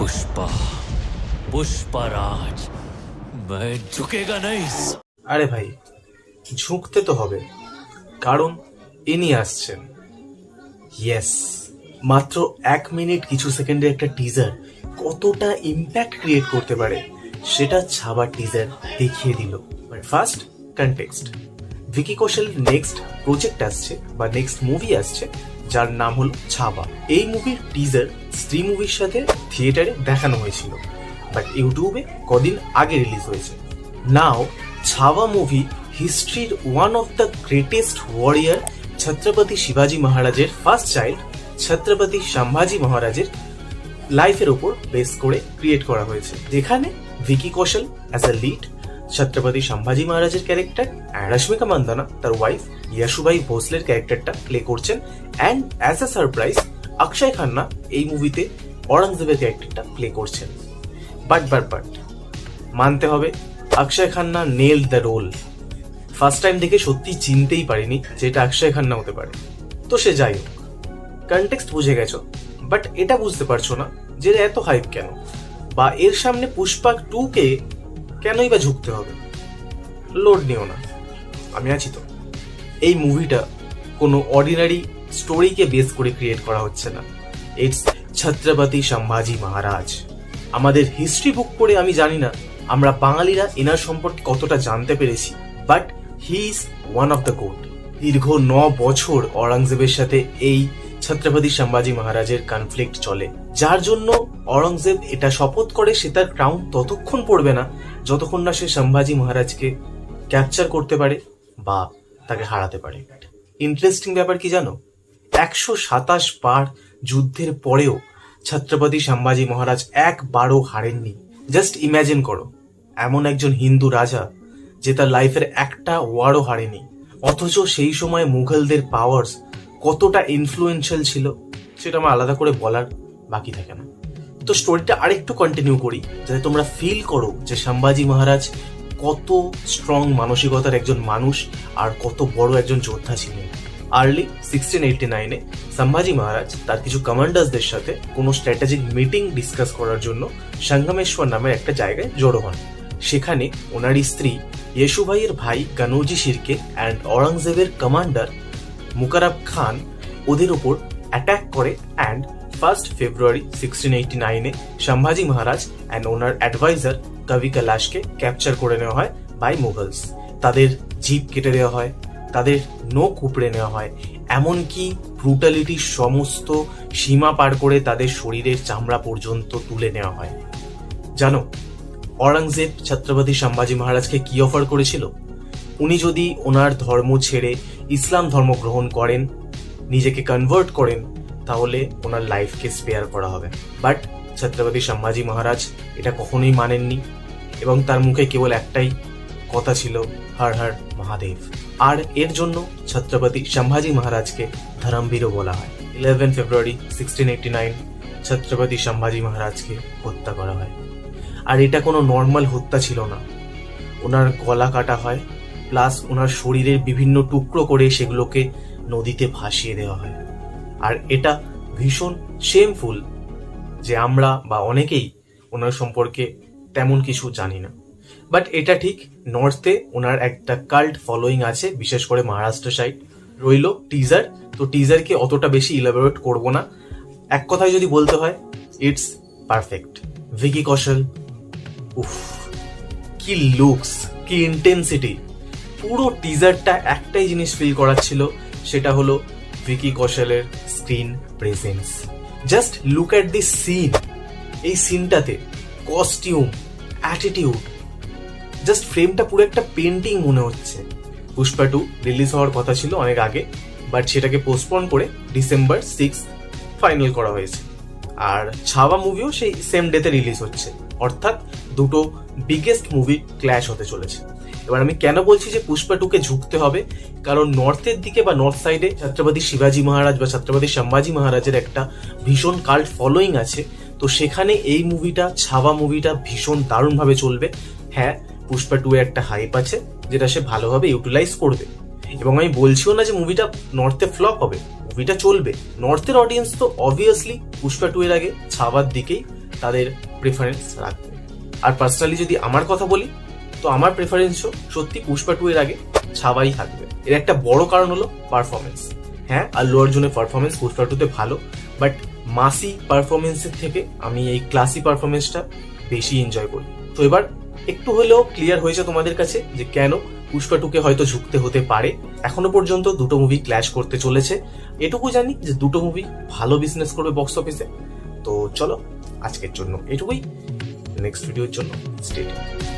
पुष्पा पुष्पराज मैं झुकेगा नहीं। আরে ভাই, ঝুঁকতে তো হবে, কারণ ইনি আসছেন। ইয়েস, মাত্র 1 মিনিট কিছু সেকেন্ডের একটা টিজার কতটা ইম্প্যাক্ট ক্রিয়েট করতে পারে সেটা ছাবা টিজার দেখিয়ে দিল। বাট ফার্স্ট কনটেক্সট, ভিকি কৌশল নেক্সট প্রজেক্ট আসছে বা নেক্সট মুভি আসছে যার নাম হলো ছাবা। এই মুভির টিজার স্ত্রী মুভির সাথে থিয়েটারে দেখানো হয়েছিল, বাট ইউটিউবে কদিন আগে রিলিজ হয়েছে। নাও ছাবা মুভি হিস্ট্রির one of the greatest warrior Chhatrapati শিবাজি মহারাজের ফার্স্ট চাইল্ড ছত্রপতি সম্ভাজি মহারাজের লাইফের উপর বেস করে ক্রিয়েট করা হয়েছে, যেখানে ভিকি কৌশল as a lead Chhatrapati Sambhaji মহারাজের ক্যারেক্টার, রশ্মিকা মান্দানা তার ওয়াইফ ইয়াশুভাই ভোসলের ক্যারেক্টারটা প্লে করছেন, and as a surprise Akshaye Khanna এই মুভিতে অরঙ্গজেবের ক্যারেক্টারটা প্লে করছেন। বাট মানতে হবে Akshaye Khanna nail the role. First time দেখে সত্যি চিনতেই পারিনি যে এটা অক্ষয় খান্না হতে পারে। তো সে যাই হোক, কনটেক্সট বুঝে গেছো, বাট এটা বুঝতে পারছো না যে এত হাইপ কেন, বা এর সামনে পুষ্পা 2 কে কেনই বা ঝুঁকতে হবে। লোড নিও না, আমি আছি তো। এই মুভিটা কোনো অর্ডিনারি স্টোরিকে বেস করে ক্রিয়েট করা হচ্ছে না। ইটস ছত্রপতি সম্ভাজি মহারাজ। আমাদের হিস্ট্রি বুক পড়ে আমি জানি না আমরা বাঙালিরা এনার সম্পর্কে কতটা জানতে পেরেছি, but he is one of the goat. দীর্ঘ 9 বছর অরঙ্গজেবের সাথে এই ছত্রপতি সম্ভাজি মহারাজের কনফ্লিক্ট চলে, যার জন্য অরঙ্গজেব এটা শপথ করে সে তার ক্রাউন ততক্ষণ পড়বে না যতক্ষণ না সে সম্ভাজি মহারাজকে ক্যাপচার করতে পারে বা তাকে হারাতে পারে। ইন্টারেস্টিং ব্যাপার কি জানো, 127 বার যুদ্ধের পরেও ছত্রপতি সম্ভাজি মহারাজ একবারও হারেননি। জাস্ট ইম্যাজিন করো, এমন একজন হিন্দু রাজা যে তার লাইফের একটা ওয়ারও হারেনি, অথচ সেই সময় মুঘলদের পাওয়ার্স কতটা ইনফ্লুয়েন্সিয়াল ছিল সেটা আমার আলাদা করে বলার বাকি থাকে না। তো স্টোরিটা আরেকটু কন্টিনিউ করি যাতে তোমরা ফিল করো যে সম্ভাজি মহারাজ কত স্ট্রং মানসিকতার একজন মানুষ আর কত বড় একজন যোদ্ধা ছিলেন। আর্লি 1689-এ সম্ভাজি মহারাজ তার কিছু কমান্ডার্সদের সাথে কোনো স্ট্র্যাটেজিক মিটিং ডিসকাস করার জন্য সঙ্গমেশ্বর নামের একটা জায়গায় জড়ো হন। সেখানে ওনারই স্ত্রী ইয়েশুভাইয়ের ভাই কানোজি শিরকে অ্যান্ড অরঙ্গজেবের কমান্ডার মুকারব খান ওদের উপর অ্যাটাক করে, অ্যান্ড 1 ফেব্রুয়ারি 1689-এ সম্ভাজি মহারাজ অ্যান্ড ওনার অ্যাডভাইজার কবি কৈলাশকে ক্যাপচার করে নেওয়া হয় বাই মুঘলস। তাদের জিভ কেটে দেওয়া হয়, তাদের নখ উপড়ে নেওয়া হয়, এমনকি ব্রুটালিটির সমস্ত সীমা পার করে তাদের শরীরের চামড়া পর্যন্ত তুলে নেওয়া হয়। জানো অরঙ্গজেব ছত্রপতি সম্ভাজি মহারাজকে কি অফার করেছিল? উনি যদি ওনার ধর্ম ছেড়ে ইসলাম ধর্ম গ্রহণ করেন, নিজেকে কনভার্ট করেন, তাহলে ওনার লাইফকে স্পেয়ার করা হবে। বাট ছত্রপতি সম্ভাজি মহারাজ এটা কখনোই মানেননি, এবং তার মুখে কেবল একটাই কথা ছিল, হর হর মহাদেব। আর এর জন্য ছত্রপতি সম্ভাজি মহারাজকে ধর্মবীরও বলা হয়। 11 ফেব্রুয়ারি 1689 ছত্রপতি সম্ভাজি মহারাজকে হত্যা করা হয়। আর এটা কোনো নর্মাল হত্যা ছিল না, ওনার গলা কাটা হয়, প্লাস ওনার শরীরের বিভিন্ন টুকরো করে সেগুলোকে নদীতে ভাসিয়ে দেওয়া হয়। আর এটা ভীষণ শেমফুল যে আমরা বা অনেকেই ওনার সম্পর্কে তেমন কিছু জানি না। বাট এটা ঠিক, নর্থে ওনার একটা কাল্ট ফলোয়িং আছে, বিশেষ করে মহারাষ্ট্র সাইড। রইল টিজার, তো টিজারকে অতটা বেশি ইলাবোরেট করব না। এক কথায় যদি বলতে হয়, ইটস পারফেক্ট। ভিকি কৌশল, উফ কি লুকস, কি ইন্টেন্সিটি। পুরো টিজারটা একটাই জিনিস ফিল করাচ্ছিল, সেটা হলো ভিকি কৌশলের screen presence. Just look at this scene. এই সিনটাতে কস্টিউম, অ্যাটিটিউড, জাস্ট ফ্রেমটা পুরো একটা পেন্টিং মনে হচ্ছে। পুষ্পা 2 রিলিজ হওয়ার কথা ছিল অনেক আগে, বাট সেটাকে পোস্টপন করে ডিসেম্বর 6 ফাইনাল করা হয়েছে। আর ছাবা মুভিও সেই সেম ডেতে রিলিজ হচ্ছে, অর্থাৎ দুটো বিগেস্ট মুভি ক্ল্যাশ হতে চলেছে। এবার আমি কেন বলছি যে পুষ্পা 2 কে ঝুঁকতে হবে, কারণ নর্থের দিকে বা নর্থ সাইডে ছত্রপতি শিবাজি মহারাজ বা ছত্রপতি সম্ভাজি মহারাজের একটা ভীষণ কাল্ট ফলোয়িং আছে। তো সেখানে এই মুভিটা, ছাবা মুভিটা ভীষণ দারুণভাবে চলবে। হ্যাঁ, পুষ্পা 2 এর একটা হাইপ আছে যেটা সে ভালোভাবে ইউটিলাইজ করবে, এবং আমি বলছিও না যে মুভিটা নর্থে ফ্লপ হবে, মুভিটা চলবে। নর্থের অডিয়েন্স তো অবভিয়াসলি পুষ্পা 2 এর আগে ছাবার দিকেই তাদের প্রেফারেন্স রাখবে। আর পার্সোনালি যদি আমার কথা বলি, তো আমার প্রেফারেন্সও সত্যি পুষ্পা 2 এর আগে ছাওয়াই থাকবে। এর একটা বড় কারণ হলো পারফরমেন্স। হ্যাঁ, আল্লু অর্জুনের পারফরমেন্স পুষ্পা 2 তে ভালো, বাট মাসি পারফরমেন্সের থেকে আমি এই ক্লাসি পারফরমেন্সটা বেশি এনজয় করি। তো এবার একটু হলেও ক্লিয়ার হয়েছে তোমাদের কাছে যে কেন পুষ্পা 2 কে হয়তো ঝুঁকতে হতে পারে। এখনো পর্যন্ত দুটো মুভি ক্ল্যাশ করতে চলেছে, এটুকু জানি যে দুটো মুভি ভালো বিজনেস করবে বক্স অফিসে। তো চলো আজকের জন্য এটুকুই, নেক্সট ভিডিওর জন্য স্টে টিউনড।